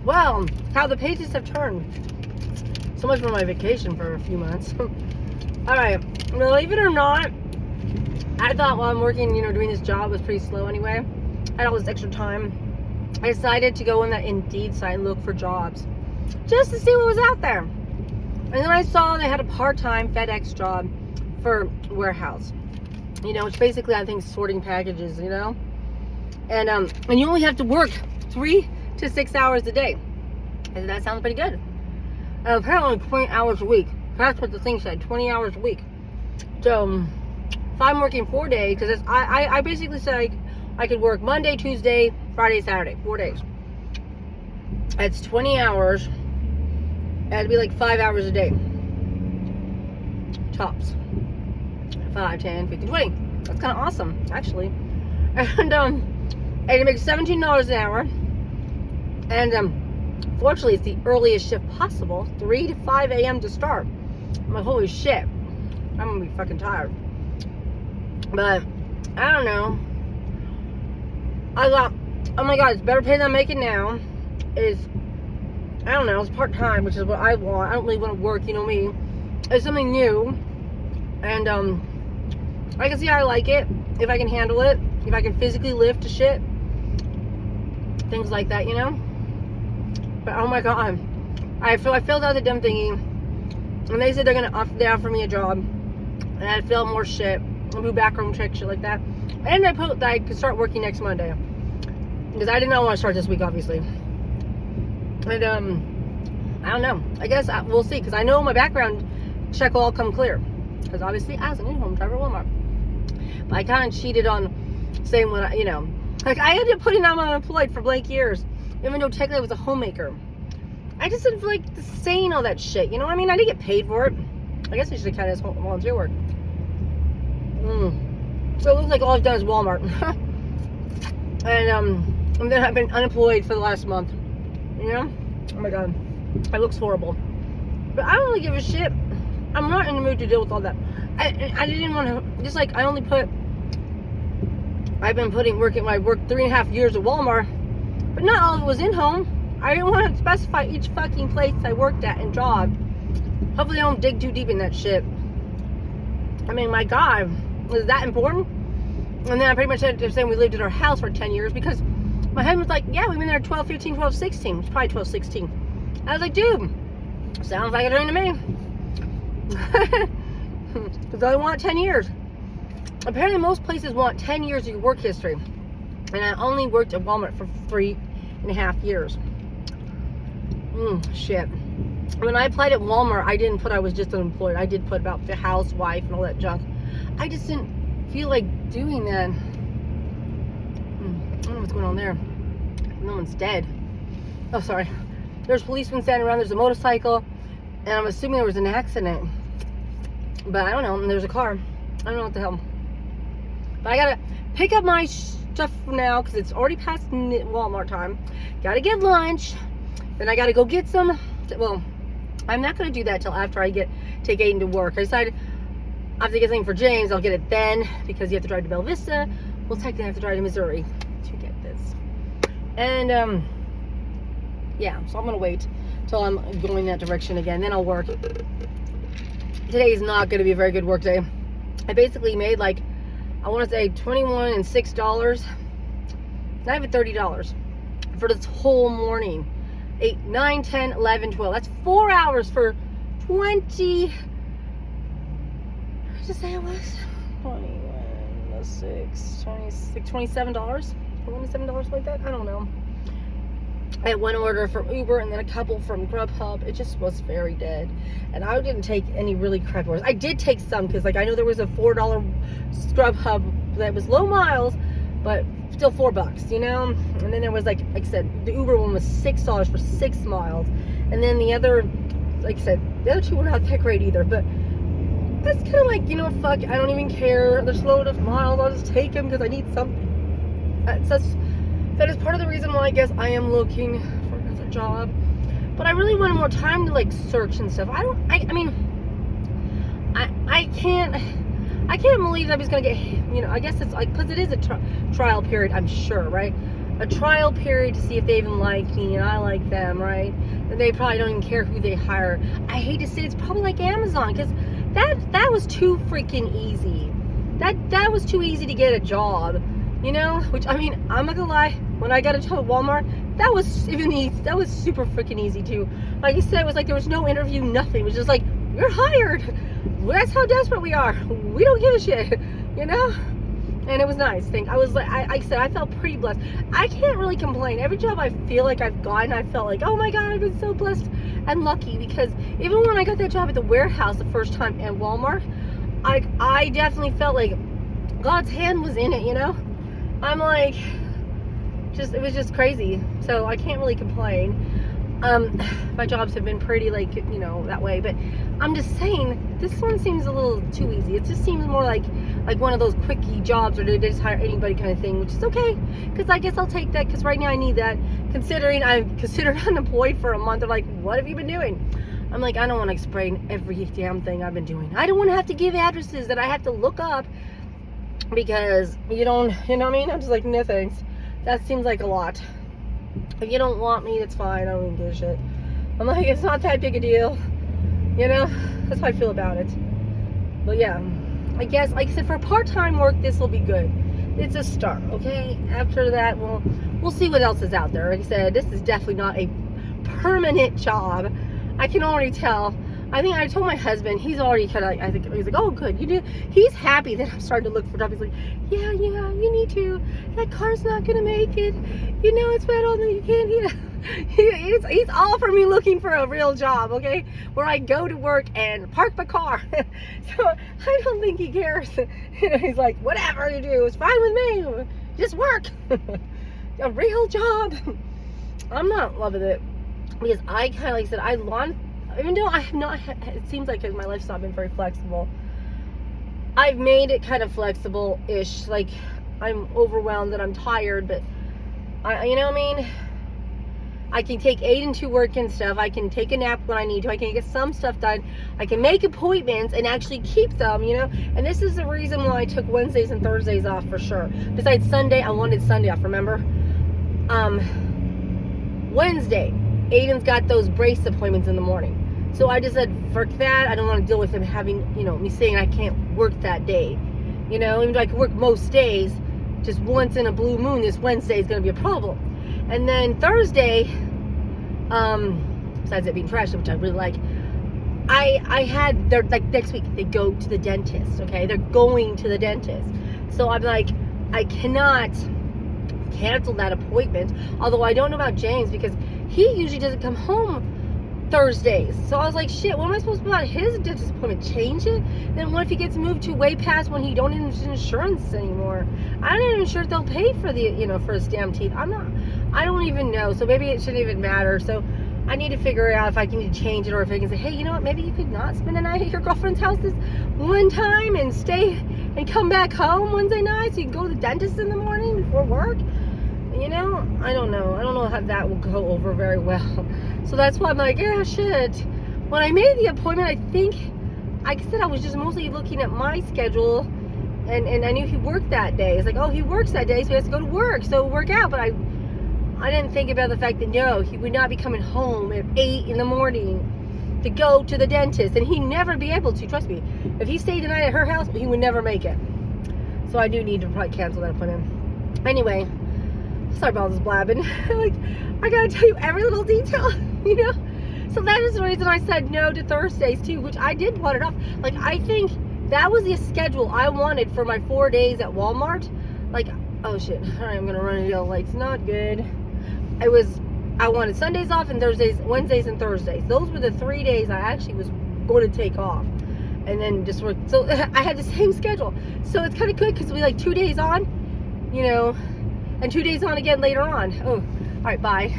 Wow, how the pages have turned. So much for my vacation for a few months. Alright, believe it or not, I thought while I'm working, doing this job was pretty slow anyway. I had all this extra time. I decided to go on that Indeed site and look for jobs. Just to see what was out there. And then I saw they had a part-time FedEx job for warehouse. Which basically I think sorting packages, And you only have to work 3 to 6 hours a day. And that sounds pretty good. Apparently 20 hours a week. That's what the thing said, 20 hours a week. So if I'm working 4 days, because I basically said I could work Monday, Tuesday, Friday, Saturday, 4 days. That's 20 hours. That'd be like 5 hours a day. Tops. 5, 10, 15, 20. That's kind of awesome, actually. And it makes $17 an hour. And fortunately, it's the earliest shift possible, 3 to 5 a.m. to start. I'm like, holy shit, I'm gonna be fucking tired. But I don't know. I thought, oh my god, it's better pay than I'm making now. I don't know, it's part-time, which is what I want. I don't really want to work, me. It's something new. And I can see how I like it, if I can handle it, if I can physically lift a shit. Things like that, But oh my god, I filled out the dumb thingy, and they said they offer me a job, and I filled more shit, and do background check, shit like that. And I put that I could start working next Monday, because I did not want to start this week, obviously. And I don't know. I guess we'll see, because I know my background check will all come clear, because obviously as an in-home driver at Walmart. But I kind of cheated on saying what I ended up putting I'm unemployed for blank years, even though technically I was a homemaker. I just didn't feel like saying all that shit, I mean, I didn't get paid for it. I guess I should have counted as volunteer work. So it looks like all I've done is Walmart. And then I've been unemployed for the last month. Oh my god, it looks horrible. But I don't really give a shit. I'm not in the mood to deal with all that. I didn't want to, just like I only put, I've been working, I worked 3.5 years at Walmart, but not all of it was in home. I didn't want to specify each fucking place I worked at and job. Hopefully I don't dig too deep in that shit. I mean, my god, is that important? And then I pretty much ended up saying we lived at our house for 10 years because my husband was like, yeah, we've been there 12, 15, 12, 16. It's probably 12, 16. I was like, dude, sounds like a dream to me. Because I want 10 years. Apparently most places want 10 years of your work history. And I only worked at Walmart for 3.5 years. Shit. When I applied at Walmart, I didn't put I was just unemployed. I did put about the housewife and all that junk. I just didn't feel like doing that. I don't know what's going on there. No one's dead. Oh, sorry. There's policemen standing around. There's a motorcycle. And I'm assuming there was an accident. But I don't know. And there's a car. I don't know what the hell. But I gotta pick up my stuff now because it's already past Walmart time. Gotta get lunch. Then I gotta go get some. Well, I'm not gonna do that till after I take Aiden to work. I decided I have to get something for James. I'll get it then because you have to drive to Bella Vista. Well, technically I have to drive to Missouri to get this. And yeah, so I'm gonna wait till I'm going that direction again. Then I'll work. Today is not gonna be a very good work day. I basically made like, I want to say $21 and $6, not even $30 for this whole morning. 8, 9, 10, 11, 12. That's 4 hours for 20. What did I say it was? 21, 6, 26, $27? $27 like that? I don't know. I had one order from Uber and then a couple from Grubhub. It just was very dead. And I didn't take any really crap orders. I did take some because like I know there was a $4 Grubhub that was low miles, but still $4, And then there was like I said, the Uber one was $6 for 6 miles. And then the other, like I said, the other two were not that great either. But that's kind of like, fuck, I don't even care. There's low enough miles. I'll just take them because I need something. That is part of the reason why I guess I am looking for another job. But I really wanted more time to like search and stuff. I can't believe that I'm just gonna get, I guess it's like, because it is a trial period, I'm sure, right? a trial period to see if they even like me and I like them, right? And they probably don't even care who they hire. I hate to say it's probably like Amazon, because that was too freaking easy. That was too easy to get a job, you know? Which, I mean, I'm not gonna lie, when I got a job at Walmart, that was even easy. That was super freaking easy too. Like I said, it was like there was no interview, nothing. It was just like, you're hired. That's how desperate we are. We don't give a shit, you know? And it was nice. I was like, I said, I felt pretty blessed. I can't really complain. Every job I feel like I've gotten, I felt like, oh my God, I've been so blessed and lucky. Because even when I got that job at the warehouse the first time at Walmart, I definitely felt like God's hand was in it, you know? I'm like, it was just crazy. So I can't really complain. My jobs have been pretty, like, you know, that way, but I'm just saying, this one seems a little too easy. It just seems more like one of those quickie jobs where they just hire anybody kind of thing, which is okay, because I guess I'll take that, because right now I need that, considering I'm considered unemployed for a month. They're like, what have you been doing? I'm like, I don't want to explain every damn thing I've been doing. I don't want to have to give addresses that I have to look up, because you know what I mean? I'm just like, no thanks. That seems like a lot. If you don't want me, that's fine. I don't even give a shit. I'm like, it's not that big a deal. You know? That's how I feel about it. But yeah, I guess, like I said, for part-time work, this will be good. It's a start, okay? After that, we'll see what else is out there. Like I said, this is definitely not a permanent job. I can already tell. I think I told my husband, he's already kind of, I think, he's like, oh, good, you do. He's happy that I'm starting to look for jobs. He's like, yeah, you need to. That car's not going to make it. You know, it's bad all that you can't. He's all for me looking for a real job, okay? Where I go to work and park my car. So I don't think he cares. You know, he's like, whatever you do, it's fine with me. Just work. A real job. I'm not loving it. Because I kind of, like I said, even though I have not, it seems like my life's not been very flexible. I've made it kind of flexible-ish. Like, I'm overwhelmed and I'm tired, but you know what I mean? I can take Aiden to work and stuff. I can take a nap when I need to. I can get some stuff done. I can make appointments and actually keep them, you know? And this is the reason why I took Wednesdays and Thursdays off for sure. Besides Sunday, I wanted Sunday off, remember? Wednesday, Aiden's got those brace appointments in the morning. So I just said, fuck that. I don't want to deal with him having, you know, me saying I can't work that day. You know, even though I can work most days, just once in a blue moon, this Wednesday is going to be a problem. And then Thursday, besides it being fresh, which I really like, I had, they're like next week, they go to the dentist, okay? They're going to the dentist. So I'm like, I cannot cancel that appointment. Although I don't know about James, because he usually doesn't come home Thursdays. So I was like, shit, what am I supposed to do about his dentist appointment? Change it? Then what if he gets moved to way past when he don't have insurance anymore? I'm not even sure if they'll pay for the, you know, for his damn teeth. I don't even know. So maybe it shouldn't even matter. So I need to figure out if I can change it, or if I can say, hey, you know what, maybe you could not spend the night at your girlfriend's house this one time and stay and come back home Wednesday night so you can go to the dentist in the morning before work. You know, I don't know. I don't know how that will go over very well. So that's why I'm like, yeah, shit. When I made the appointment, I think, like I said, I was just mostly looking at my schedule, and I knew he worked that day. It's like, oh, he works that day, so he has to go to work, so it'll work out. But I didn't think about the fact that, no, he would not be coming home at 8 in the morning to go to the dentist, and he'd never be able to, trust me. If he stayed the night at her house, he would never make it. So I do need to probably cancel that appointment. Anyway, sorry about all this blabbing. Like, I gotta tell you every little detail, you know? So that is the reason I said no to Thursdays too, which I did want it off. Like, I think that was the schedule I wanted for my 4 days at Walmart. Like, oh shit, all right, I'm gonna run a yellow lights, not good. I wanted Sundays off and Thursdays, Wednesdays and Thursdays. Those were the 3 days I actually was going to take off. And then just work. So I had the same schedule. So it's kind of good because we like 2 days on, you know, and 2 days on again later on. Oh, all right, bye.